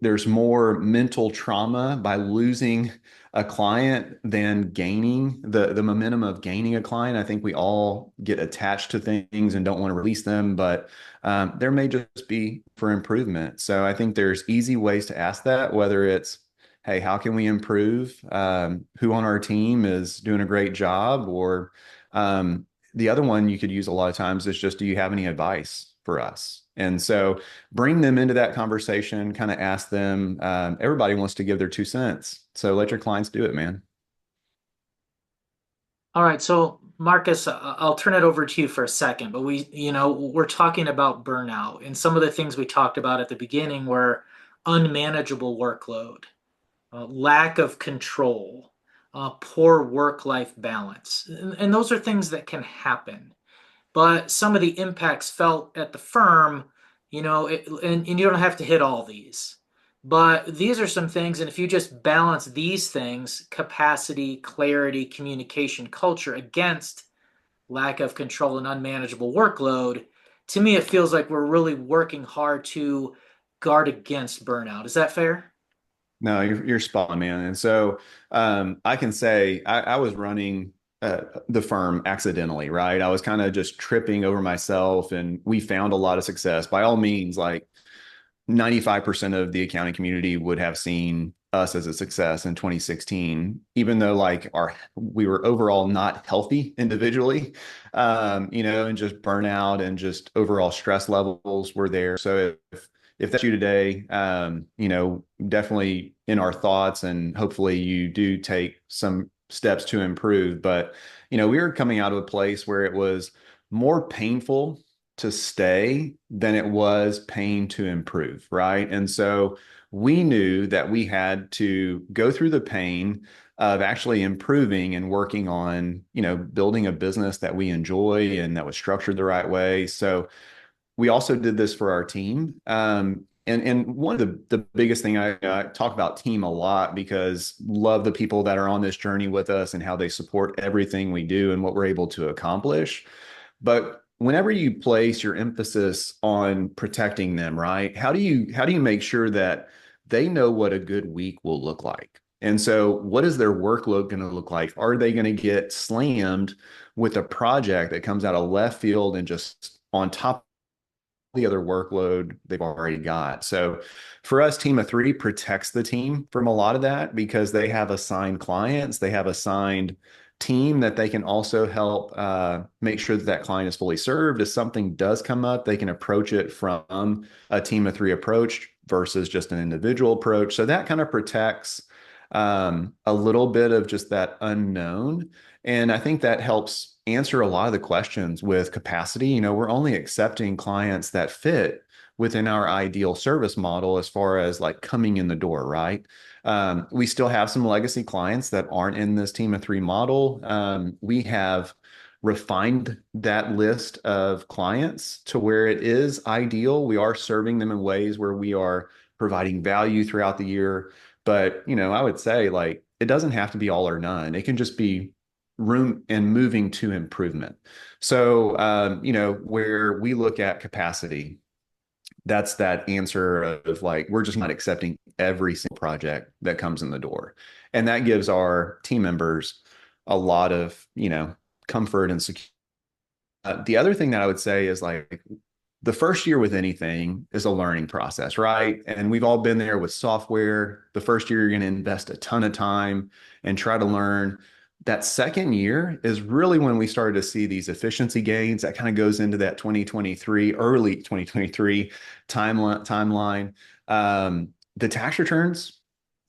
there's more mental trauma by losing a client than gaining the momentum of gaining a client. I think we all get attached to things and don't want to release them, but there may just be for improvement. So I think there's easy ways to ask that, whether it's, hey, how can we improve? Who on our team is doing a great job? Or the other one you could use a lot of times is just, do you have any advice for us? And so bring them into that conversation, kind of ask them. Everybody wants to give their 2 cents. So let your clients do it, man. All right, so Marcus, I'll turn it over to you for a second, but we're talking about burnout, and some of the things we talked about at the beginning were unmanageable workload, lack of control, poor work-life balance, and those are things that can happen. But some of the impacts felt at the firm, and you don't have to hit all these. But these are some things, and if you just balance these things, capacity, clarity, communication, culture, against lack of control and unmanageable workload, to me, it feels like we're really working hard to guard against burnout. Is that fair? No, you're spot on, man. And so I can say I was running the firm accidentally, right? I was kind of just tripping over myself, and we found a lot of success. By all means, like 95% of the accounting community would have seen us as a success in 2016, even though like we were overall not healthy individually, and just burnout and just overall stress levels were there. So if that's you today, definitely in our thoughts, and hopefully you do take some steps to improve. But, we were coming out of a place where it was more painful to stay than it was pain to improve, right? And so we knew that we had to go through the pain of actually improving and working on, building a business that we enjoy and that was structured the right way. So we also did this for our team. And one of the biggest thing I talk about team a lot because love the people that are on this journey with us and how they support everything we do and what we're able to accomplish. But whenever you place your emphasis on protecting them, right? How do you make sure that they know what a good week will look like? And so what is their workload going to look like? Are they going to get slammed with a project that comes out of left field and just on top the other workload they've already got. So for us, team of three protects the team from a lot of that because they have assigned clients, they have assigned team that they can also help make sure that that client is fully served. If something does come up, they can approach it from a team of three approach versus just an individual approach. So that kind of protects a little bit of just that unknown. And I think that helps answer a lot of the questions with capacity. We're only accepting clients that fit within our ideal service model as far as like coming in the door, right? We still have some legacy clients that aren't in this team of three model. We have refined that list of clients to where it is ideal. We are serving them in ways where we are providing value throughout the year. But, I would say like it doesn't have to be all or none. It can just be room and moving to improvement. So, where we look at capacity, that's that answer of like, we're just not accepting every single project that comes in the door. And that gives our team members a lot of, comfort and security. The other thing that I would say is like the first year with anything is a learning process, right? And we've all been there with software. The first year, you're going to invest a ton of time and try to learn. That second year is really when we started to see these efficiency gains. That kind of goes into that 2023, early 2023 timeline. The tax returns,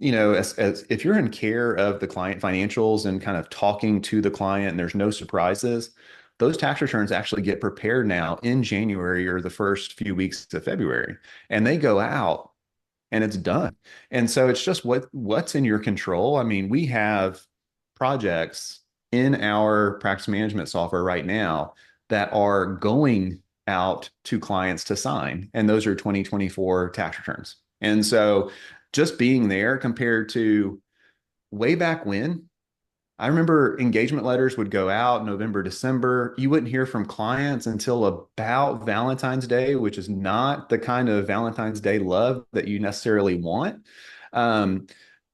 as if you're in care of the client financials and kind of talking to the client and there's no surprises, those tax returns actually get prepared now in January or the first few weeks of February, and they go out and it's done. And so it's just what's in your control. I mean, we have projects in our practice management software right now that are going out to clients to sign, and those are 2024 tax returns. And so just being there compared to way back when, I remember engagement letters would go out November, December. You wouldn't hear from clients until about Valentine's Day, which is not the kind of Valentine's Day love that you necessarily want. Um,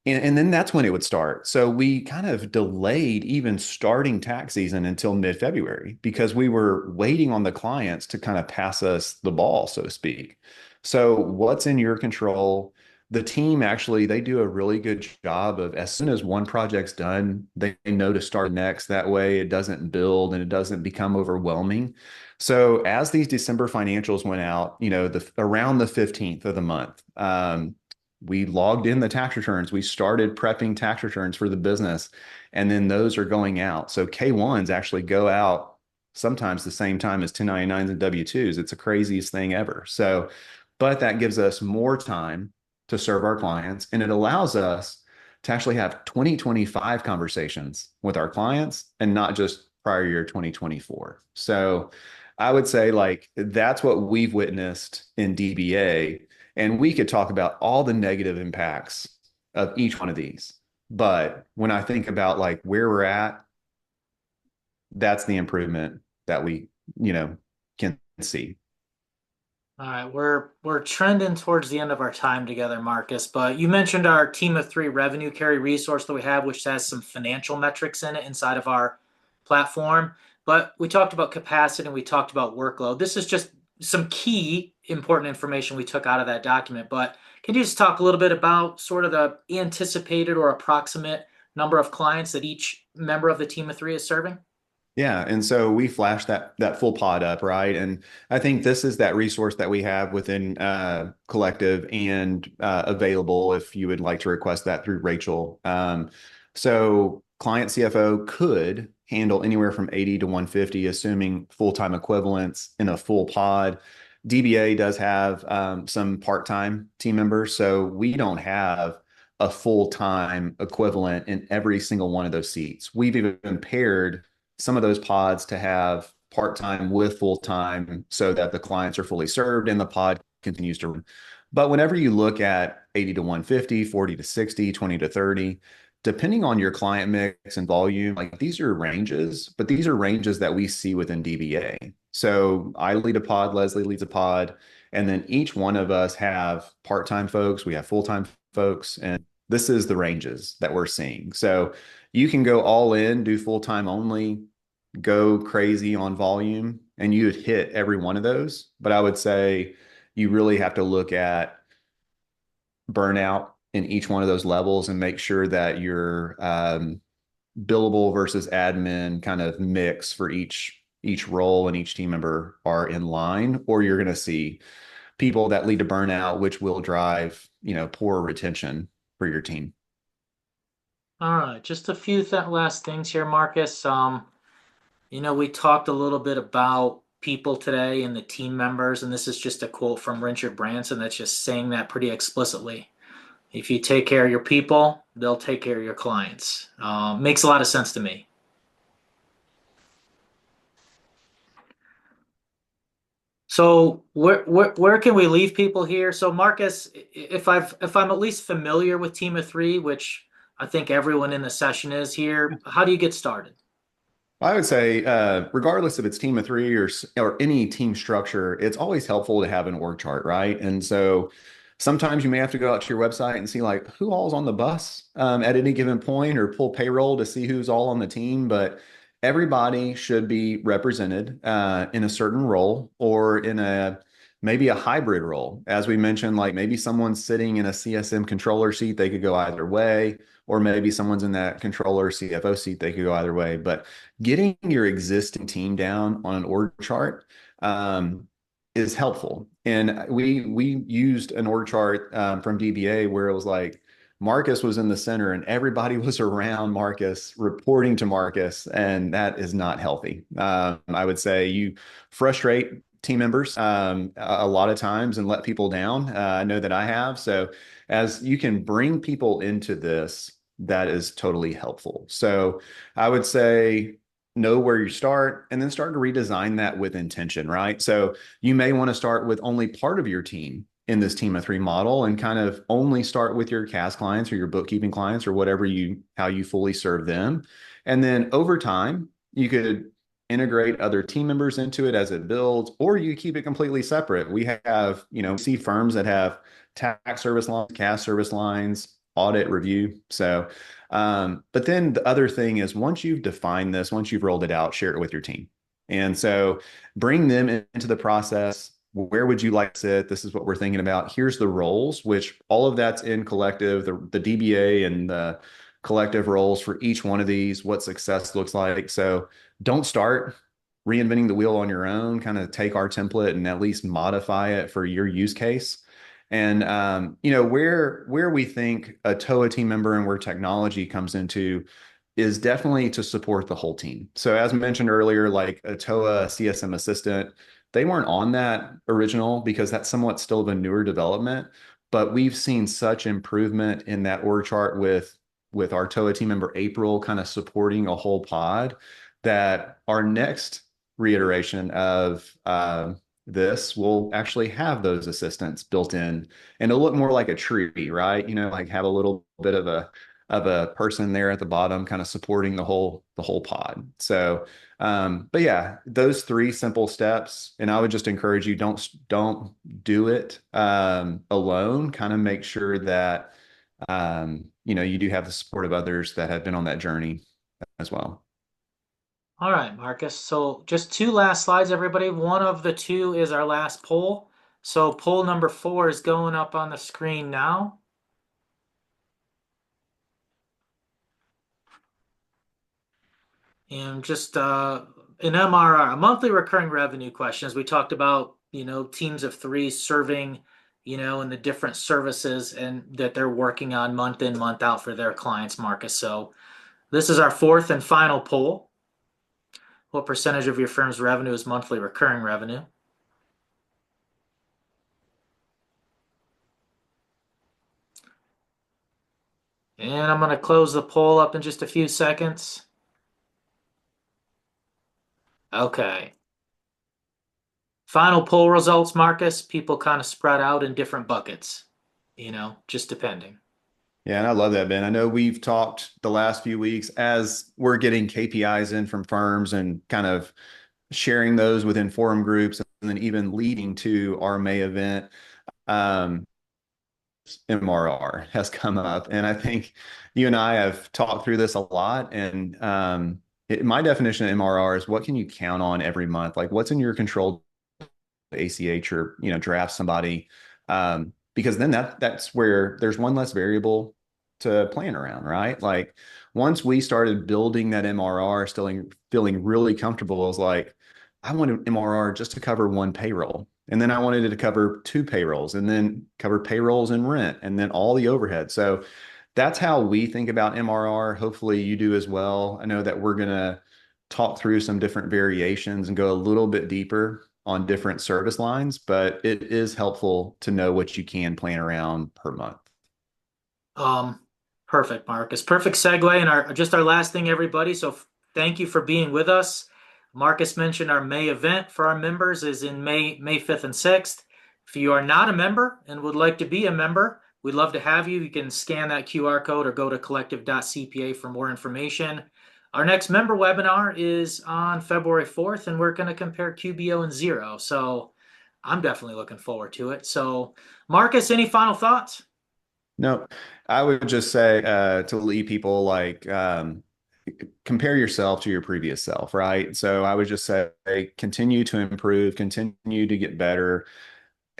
and then that's when it would start. So we kind of delayed even starting tax season until mid-February because we were waiting on the clients to kind of pass us the ball, so to speak. So what's in your control? The team actually, they do a really good job of as soon as one project's done, they know to start next. That way it doesn't build and it doesn't become overwhelming. So as these December financials went out, around the 15th of the month, we logged in the tax returns. We started prepping tax returns for the business, and then those are going out. So K1s actually go out sometimes the same time as 1099s and W2s. It's the craziest thing ever. So, but that gives us more time to serve our clients, and it allows us to actually have 2025 conversations with our clients and not just prior year 2024. So I would say like that's what we've witnessed in DBA, and we could talk about all the negative impacts of each one of these. But when I think about like where we're at, that's the improvement that we, can see. All right, we're trending towards the end of our time together, Marcus. But you mentioned our team of three revenue carry resource that we have, which has some financial metrics in it inside of our platform. But we talked about capacity and we talked about workload. This is just some key important information we took out of that document. But can you just talk a little bit about sort of the anticipated or approximate number of clients that each member of the team of three is serving? Yeah, and so we flash that full pod up, right? And I think this is that resource that we have within Collective and available if you would like to request that through Rachel. So client CFO could handle anywhere from 80 to 150, assuming full-time equivalents in a full pod. DBA does have some part-time team members, so we don't have a full-time equivalent in every single one of those seats. We've even paired some of those pods to have part-time with full-time so that the clients are fully served and the pod continues to run. But whenever you look at 80 to 150, 40 to 60, 20 to 30, depending on your client mix and volume, like these are ranges, but these are ranges that we see within DBA. So I lead a pod, Leslie leads a pod, and then each one of us have part-time folks, we have full-time folks, and this is the ranges that we're seeing. So you can go all in, do full-time only, go crazy on volume, and you'd hit every one of those. But I would say you really have to look at burnout in each one of those levels and make sure that your billable versus admin kind of mix for each role and each team member are in line, or you're going to see people that lead to burnout, which will drive, poor retention for your team. All right, just a few last things here, Marcus. We talked a little bit about people today and the team members, and this is just a quote from Richard Branson that's just saying that pretty explicitly. If you take care of your people, they'll take care of your clients. Makes a lot of sense to me. So where can we leave people here? So Marcus, if I'm at least familiar with Team of Three, which I think everyone in the session is here, how do you get started? I would say, regardless if it's team of three or any team structure, it's always helpful to have an org chart, right? And so sometimes you may have to go out to your website and see like who all's on the bus at any given point, or pull payroll to see who's all on the team. But everybody should be represented in a certain role or in a maybe a hybrid role. As we mentioned, like maybe someone's sitting in a CSM controller seat, they could go either way, or maybe someone's in that controller CFO seat, they could go either way. But getting your existing team down on an org chart is helpful. And we used an org chart from DBA where it was like Marcus was in the center and everybody was around Marcus, reporting to Marcus, and that is not healthy. I would say you frustrate team members a lot of times and let people down. I know that I have. So as you can bring people into this, that is totally helpful. So I would say know where you start and then start to redesign that with intention, right? So you may want to start with only part of your team in this team of three model and kind of only start with your CAS clients or your bookkeeping clients or whatever how you fully serve them. And then over time, you could integrate other team members into it as it builds, or you keep it completely separate. We have, see firms that have tax service lines, CAS service lines, audit review. So, but then the other thing is once you've defined this, once you've rolled it out, share it with your team. And so bring them into the process. Where would you like to sit? This is what we're thinking about. Here's the roles, which all of that's in collective, the DBA and the collective roles for each one of these, what success looks like. So don't start reinventing the wheel on your own. Kind of take our template and at least modify it for your use case. And where we think a TOA team member and where technology comes into is definitely to support the whole team. So as mentioned earlier, like a TOA CSM assistant, they weren't on that original because that's somewhat still of a newer development. But we've seen such improvement in that org chart with our TOA team member April kind of supporting a whole pod that our next reiteration of this will actually have those assistants built in and it'll look more like a tree, right? Like have a little bit of a person there at the bottom kind of supporting the whole pod. So but yeah, those three simple steps, and I would just encourage you don't do it alone. Kind of make sure that you do have the support of others that have been on that journey as well. All right, Marcus. So just two last slides, everybody. One of the two is our last poll. So poll number 4 is going up on the screen now. And just an MRR, a monthly recurring revenue question, as we talked about, teams of 3 serving, in the different services and that they're working on month in, month out for their clients, Marcus. So this is our fourth and final poll. What percentage of your firm's revenue is monthly recurring revenue? And I'm going to close the poll up in just a few seconds. Okay. Final poll results, Marcus. People kind of spread out in different buckets, just depending. Yeah, and I love that, Ben. I know we've talked the last few weeks as we're getting KPIs in from firms and kind of sharing those within forum groups and then even leading to our May event. Um, MRR has come up. And I think you and I have talked through this a lot. And my definition of MRR is what can you count on every month? Like what's in your control ACH or, draft somebody. Because then that's where there's one less variable to plan around, right? Like once we started building that MRR, still feeling really comfortable, I was like, I wanted MRR just to cover one payroll. And then I wanted it to cover two payrolls and then cover payrolls and rent and then all the overhead. So that's how we think about MRR. Hopefully you do as well. I know that we're going to talk through some different variations and go a little bit deeper on different service lines, but it is helpful to know what you can plan around per month. Um, Perfect, Marcus. Perfect segue and our last thing, everybody. So thank you for being with us. Marcus mentioned our May event for our members is in May 5th and 6th. If you are not a member and would like to be a member, we'd love to have you. You can scan that QR code or go to collective.cpa for more information. Our next member webinar is on February 4th, and we're going to compare QBO and Zero. So I'm definitely looking forward to it. So, Marcus, any final thoughts? No, I would just say to lead people like compare yourself to your previous self, right? So I would just say continue to improve, continue to get better.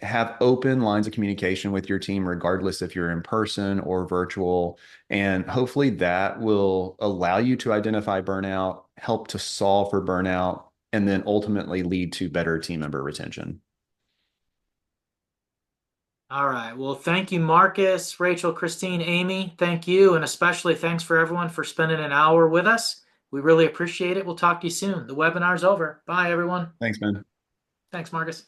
have open lines of communication with your team, regardless if you're in person or virtual. And hopefully that will allow you to identify burnout, help to solve for burnout, and then ultimately lead to better team member retention. All right. Well, thank you, Marcus, Rachel, Christine, Amy. Thank you. And especially thanks for everyone for spending an hour with us. We really appreciate it. We'll talk to you soon. The webinar's over. Bye, everyone. Thanks, Ben. Thanks, Marcus.